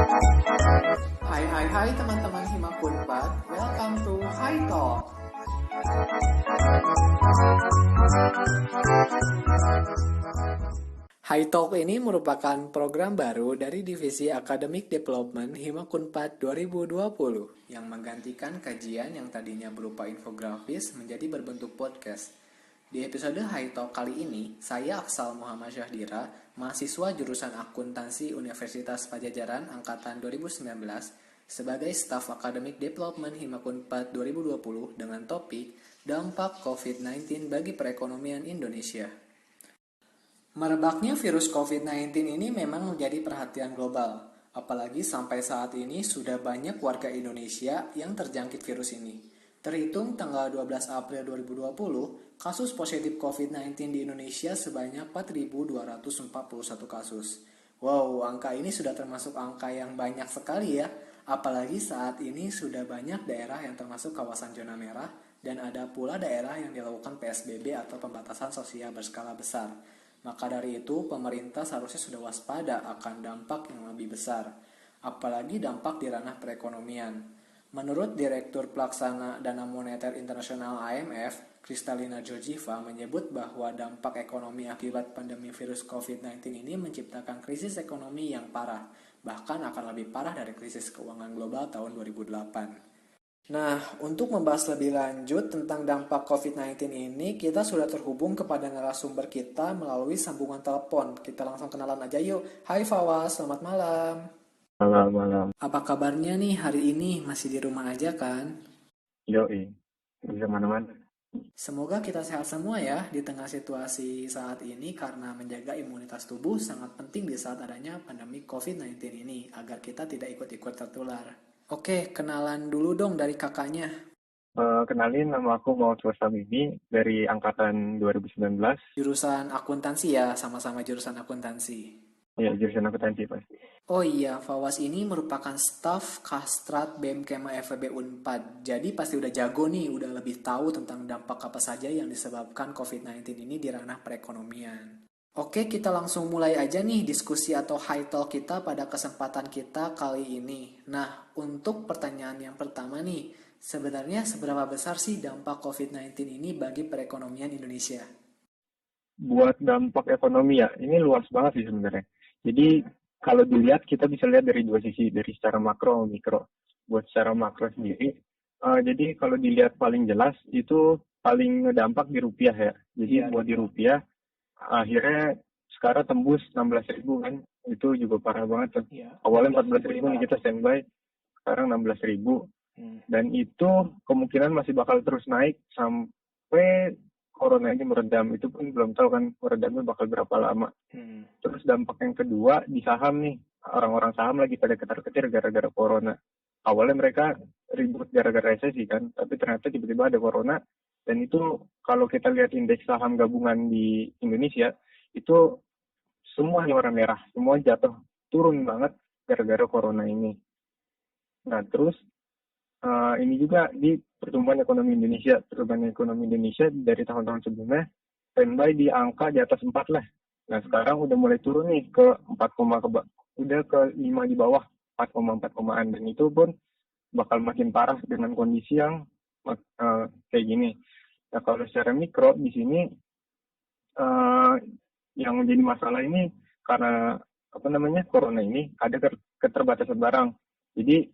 Hai teman-teman Himakun 4, welcome to High Talk. High Talk ini merupakan program baru dari Divisi Academic Development Himakun 4 2020 yang menggantikan kajian yang tadinya berupa infografis menjadi berbentuk podcast. Di episode High Talk kali ini, saya Aksal Muhammad Syahdira, mahasiswa jurusan Akuntansi Universitas Padjadjaran Angkatan 2019, sebagai staf Academic Development Himakun 4 2020 dengan topik Dampak COVID-19 bagi perekonomian Indonesia. Merebaknya virus COVID-19 ini memang menjadi perhatian global, apalagi sampai saat ini sudah banyak warga Indonesia yang terjangkit virus ini. Terhitung tanggal 12 April 2020, kasus positif COVID-19 di Indonesia sebanyak 4.241 kasus. Wow, angka ini sudah termasuk angka yang banyak sekali ya, apalagi saat ini sudah banyak daerah yang termasuk kawasan zona merah dan ada pula daerah yang dilakukan PSBB atau pembatasan sosial berskala besar. Maka dari itu, pemerintah seharusnya sudah waspada akan dampak yang lebih besar, apalagi dampak di ranah perekonomian. Menurut Direktur Pelaksana Dana Moneter Internasional IMF, Kristalina Georgieva menyebut bahwa dampak ekonomi akibat pandemi virus COVID-19 ini menciptakan krisis ekonomi yang parah, bahkan akan lebih parah dari krisis keuangan global tahun 2008. Nah, untuk membahas lebih lanjut tentang dampak COVID-19 ini, kita sudah terhubung kepada narasumber kita melalui sambungan telepon. Kita langsung kenalan aja yuk. Hai Fawaz, selamat malam. Malam. Apa kabarnya nih hari ini? Masih di rumah aja kan? Yoi, bisa mana-mana. Semoga kita sehat semua ya di tengah situasi saat ini karena menjaga imunitas tubuh sangat penting di saat adanya pandemi COVID-19 ini agar kita tidak ikut-ikut tertular. Oke, kenalan dulu dong dari kakaknya. Kenalin, nama aku Maud Wassamini dari Angkatan 2019. Jurusan akuntansi ya, sama-sama jurusan akuntansi. Ya, jurusan akuntansi pasti. Oh iya, Fawaz ini merupakan staf Kastrat BEM Kema FEB Unpad. Jadi pasti udah jago nih, udah lebih tahu tentang dampak apa saja yang disebabkan COVID-19 ini di ranah perekonomian. Oke, kita langsung mulai aja nih diskusi atau high talk kita pada kesempatan kita kali ini. Nah, untuk pertanyaan yang pertama nih, sebenarnya seberapa besar sih dampak COVID-19 ini bagi perekonomian Indonesia? Buat dampak ekonomi ya, ini luas banget sih sebenarnya. Jadi kalau dilihat, kita bisa lihat dari dua sisi, dari secara makro dan mikro. Buat secara makro sendiri, jadi kalau dilihat paling jelas, itu paling ngedampak di rupiah ya. Jadi buat di rupiah, akhirnya sekarang tembus 16.000 kan, itu juga parah banget tuh. Awalnya 14.000 nih kita standby, sekarang 16.000. Dan itu kemungkinan masih bakal terus naik sampai corona ini meredam. Itu pun belum tahu kan meredamnya bakal berapa lama. Terus dampak yang kedua di saham nih, orang-orang saham lagi pada ketar-ketir gara-gara corona. Awalnya mereka ribut gara-gara resesi kan, tapi ternyata tiba-tiba ada corona. Dan itu kalau kita lihat indeks saham gabungan di Indonesia, itu semua warna merah, semua jatuh, turun banget gara-gara corona ini. Nah terus ini juga di pertumbuhan ekonomi Indonesia. Pertumbuhan ekonomi Indonesia dari tahun-tahun sebelumnya standby di angka di atas 4 lah. Nah sekarang udah mulai turun nih ke 4, udah ke 5 di bawah 4,4 dan itu pun bakal makin parah dengan kondisi yang kayak gini. Nah kalau secara mikro di sini yang menjadi masalah ini karena corona ini ada keterbatasan barang. Jadi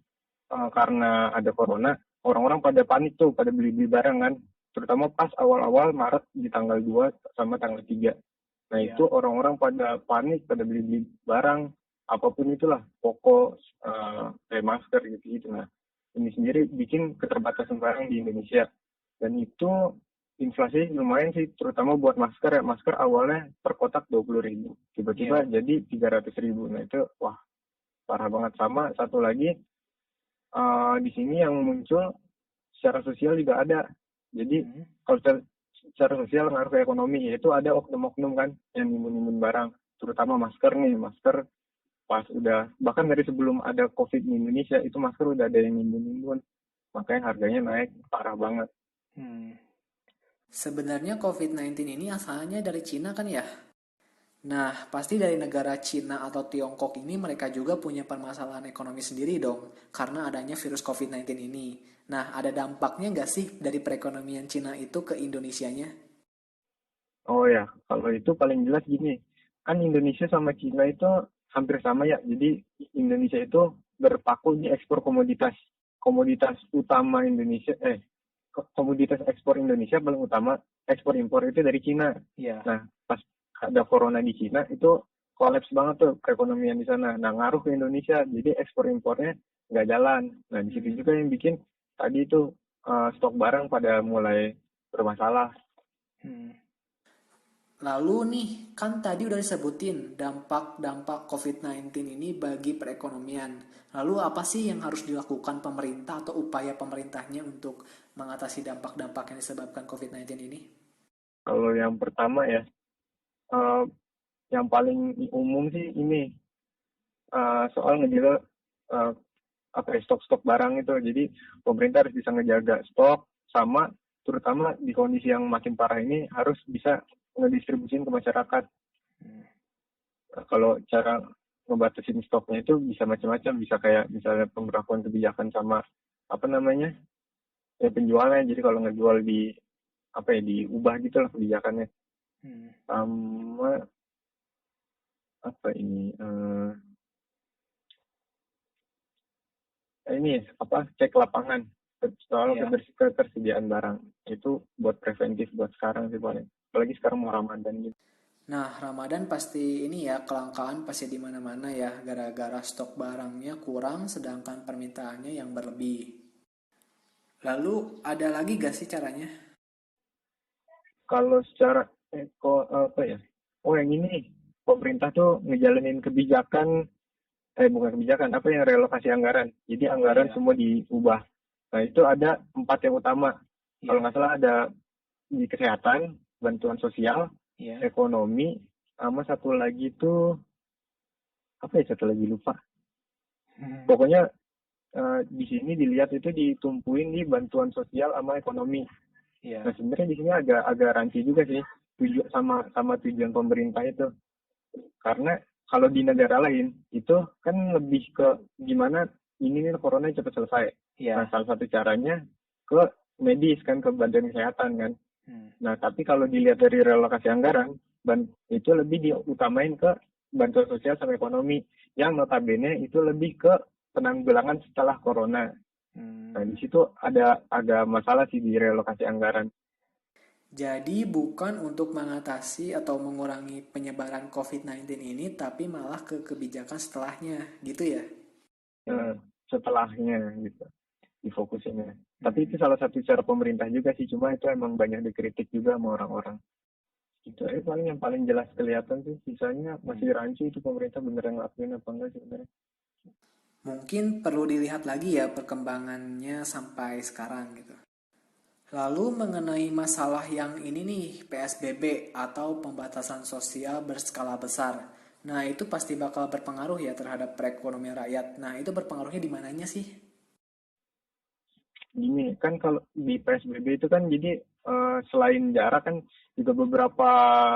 karena ada corona, orang-orang pada panik tuh, pada beli-beli barang kan. Terutama pas awal-awal Maret di tanggal 2 sama tanggal 3. Nah itu orang-orang pada panik, pada beli-beli barang, apapun itulah, pokok, kayak masker gitu-gitu. Nah ini sendiri bikin keterbatasan barang di Indonesia. Dan itu inflasi lumayan sih, terutama buat masker ya. Masker awalnya per kotak 20.000, tiba-tiba jadi 300.000. Nah itu wah parah banget. Sama satu lagi, di sini yang muncul secara sosial juga ada. Jadi kalau secara sosial ngaruh ke ekonomi, yaitu ada oknum-oknum kan yang nimbun-nimbun barang, terutama masker nih. Masker pas udah, bahkan dari sebelum ada COVID di Indonesia, itu masker udah ada yang nimbun-nimbun, makanya harganya naik parah banget. Sebenarnya COVID-19 ini asalnya dari Cina kan ya? Nah, pasti dari negara Cina atau Tiongkok ini mereka juga punya permasalahan ekonomi sendiri dong, karena adanya virus COVID-19 ini. Nah, ada dampaknya nggak sih dari perekonomian Cina itu ke Indonesianya? Oh ya, kalau itu paling jelas gini, kan Indonesia sama Cina itu hampir sama ya. Jadi Indonesia itu berpaku di ekspor komoditas. Komoditas utama Indonesia, komoditas ekspor Indonesia paling utama ekspor impor itu dari Cina. Iya. Nah, pas ada corona di Cina itu kolaps banget tuh perekonomian di sana. Nah, ngaruh ke Indonesia, jadi ekspor impornya nggak jalan. Nah, di situ juga yang bikin tadi itu stok barang pada mulai bermasalah. Hmm. Lalu nih, kan tadi udah disebutin dampak-dampak COVID-19 ini bagi perekonomian. Lalu apa sih yang harus dilakukan pemerintah atau upaya pemerintahnya untuk mengatasi dampak-dampak yang disebabkan COVID-19 ini? Kalau yang pertama ya, eh, yang paling umum sih ini soal ngejaga eh, stok-stok barang itu. Jadi pemerintah harus bisa ngejaga stok sama terutama di kondisi yang makin parah ini harus bisa ngedistribusin ke masyarakat. Kalau cara ngebatasin stoknya itu bisa macam-macam, bisa kayak misalnya pemberlakuan kebijakan sama apa namanya ya penjualnya. Jadi kalau ngejual di apa ya diubah gitu lah kebijakannya. Sama apa ini apa cek lapangan soal Ya. ketersediaan barang itu buat preventif buat sekarang sih paling apalagi sekarang mau Ramadan gitu. Nah, Ramadan pasti ini ya, kelangkaan pasti di mana-mana ya, gara-gara stok barangnya kurang sedangkan permintaannya yang berlebih. Lalu ada lagi gak sih caranya? Kalau secara apa ya, oh yang ini pemerintah tuh ngejalanin kebijakan bukan kebijakan apa yang relokasi anggaran, jadi Oh anggaran iya, semua diubah. Nah itu ada 4 yang utama kalau iya, nggak salah, ada di kesehatan, bantuan sosial, iya. ekonomi, sama satu lagi tuh apa ya, satu lagi lupa. Pokoknya di sini dilihat itu ditumpuin di bantuan sosial sama ekonomi. Nah Iya. sebenarnya di sini agak agak rancu juga sih sama sama tujuan pemerintah itu. Karena kalau di negara lain itu kan lebih ke gimana ini nih corona cepat selesai. Nah Iya. salah satu caranya ke medis kan, ke bantuan kesehatan kan. Hmm. Nah tapi kalau dilihat dari relokasi anggaran, itu lebih diutamain ke bantuan sosial sama ekonomi yang notabene itu lebih ke penanggulangan setelah corona. Nah, di Hmm. situ ada agak masalah sih di relokasi anggaran. Jadi bukan untuk mengatasi atau mengurangi penyebaran COVID-19 ini, tapi malah ke kebijakan setelahnya, gitu ya? eh, Setelahnya gitu, difokusinnya. Tapi itu Hmm. salah satu cara pemerintah juga sih, cuma itu emang banyak dikritik juga sama orang-orang. Itu paling yang paling jelas kelihatan sih, sisanya masih rancu itu pemerintah beneran ngelakuin apa enggak sebenarnya. Mungkin perlu dilihat lagi ya perkembangannya sampai sekarang gitu. Lalu mengenai masalah yang ini nih, PSBB atau pembatasan sosial berskala besar. Nah, itu pasti bakal berpengaruh ya terhadap perekonomian rakyat. Nah, itu berpengaruhnya di mananya sih? Gini kan kalau di PSBB itu kan jadi selain jarak kan juga beberapa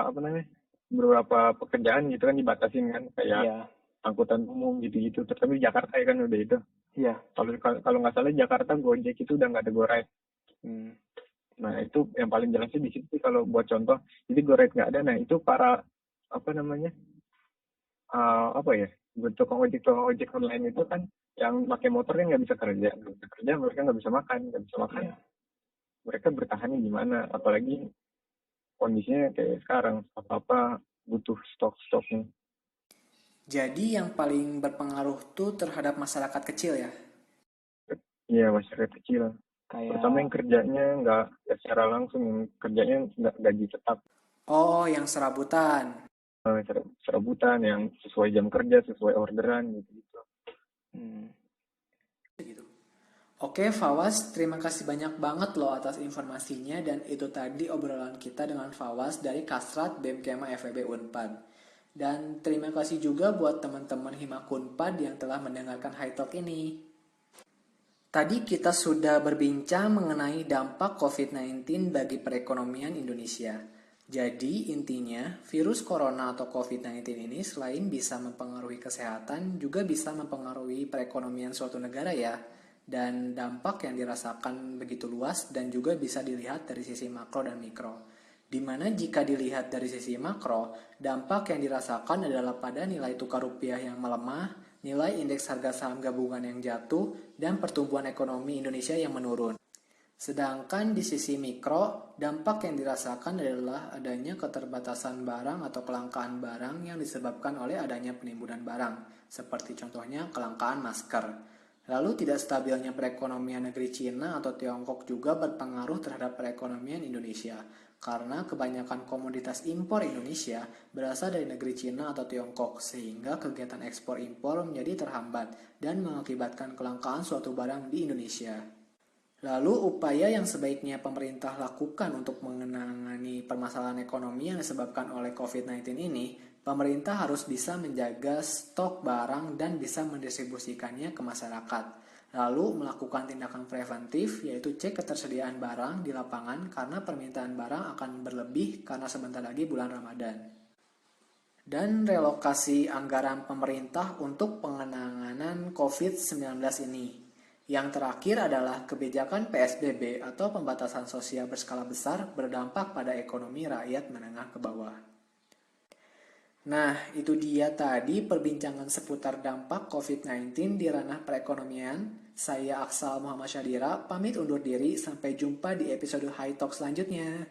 apa namanya beberapa pekerjaan gitu kan dibatasin kan, kayak Iya, angkutan umum gitu-gitu. Terutama di Jakarta ya kan udah itu. iya. Kalau kalau nggak salah Jakarta Gojek itu udah nggak ada GoRide. Hmm. Nah itu yang paling jelasnya di situ sih kalau buat contoh. Jadi GoRide nggak ada. Nah itu para apa namanya apa ya buat tukang ojek online itu kan yang pakai motor kan nggak bisa kerja, mereka nggak bisa makan, Iya. mereka bertahannya gimana? Apalagi kondisinya kayak sekarang apa-apa butuh stok-stoknya. Jadi yang paling berpengaruh tuh terhadap masyarakat kecil ya. Iya masyarakat kecil. Terutama Kayak, yang kerjanya nggak secara langsung, yang kerjanya nggak gaji tetap, oh yang serabutan. serabutan yang sesuai jam kerja, sesuai orderan gitu-gitu. Hmm. Oke, Fawas, terima kasih banyak banget loh atas informasinya dan itu tadi obrolan kita dengan Fawas dari Kasrat BEM Kema FEB Unpad. Dan terima kasih juga buat teman-teman Himak Unpad yang telah mendengarkan High Talk ini. Tadi kita sudah berbincang mengenai dampak COVID-19 bagi perekonomian Indonesia. Jadi intinya, virus corona atau COVID-19 ini selain bisa mempengaruhi kesehatan, juga bisa mempengaruhi perekonomian suatu negara ya. Dan dampak yang dirasakan begitu luas dan juga bisa dilihat dari sisi makro dan mikro. Di mana jika dilihat dari sisi makro, dampak yang dirasakan adalah pada nilai tukar rupiah yang melemah, nilai indeks harga saham gabungan yang jatuh, dan pertumbuhan ekonomi Indonesia yang menurun. Sedangkan di sisi mikro, dampak yang dirasakan adalah adanya keterbatasan barang atau kelangkaan barang yang disebabkan oleh adanya penimbunan barang, seperti contohnya kelangkaan masker. Lalu tidak stabilnya perekonomian negeri Cina atau Tiongkok juga berpengaruh terhadap perekonomian Indonesia, karena kebanyakan komoditas impor Indonesia berasal dari negeri Cina atau Tiongkok, sehingga kegiatan ekspor impor menjadi terhambat dan mengakibatkan kelangkaan suatu barang di Indonesia. Lalu upaya yang sebaiknya pemerintah lakukan untuk menangani permasalahan ekonomi yang disebabkan oleh COVID-19 ini, pemerintah harus bisa menjaga stok barang dan bisa mendistribusikannya ke masyarakat. Lalu melakukan tindakan preventif, yaitu cek ketersediaan barang di lapangan karena permintaan barang akan berlebih karena sebentar lagi bulan Ramadan. Dan relokasi anggaran pemerintah untuk penanganan COVID-19 ini. Yang terakhir adalah kebijakan PSBB atau pembatasan sosial berskala besar berdampak pada ekonomi rakyat menengah ke bawah. Nah, itu dia tadi perbincangan seputar dampak COVID-19 di ranah perekonomian. Saya Aksal Muhammad Syadira, pamit undur diri, sampai jumpa di episode High Talk selanjutnya.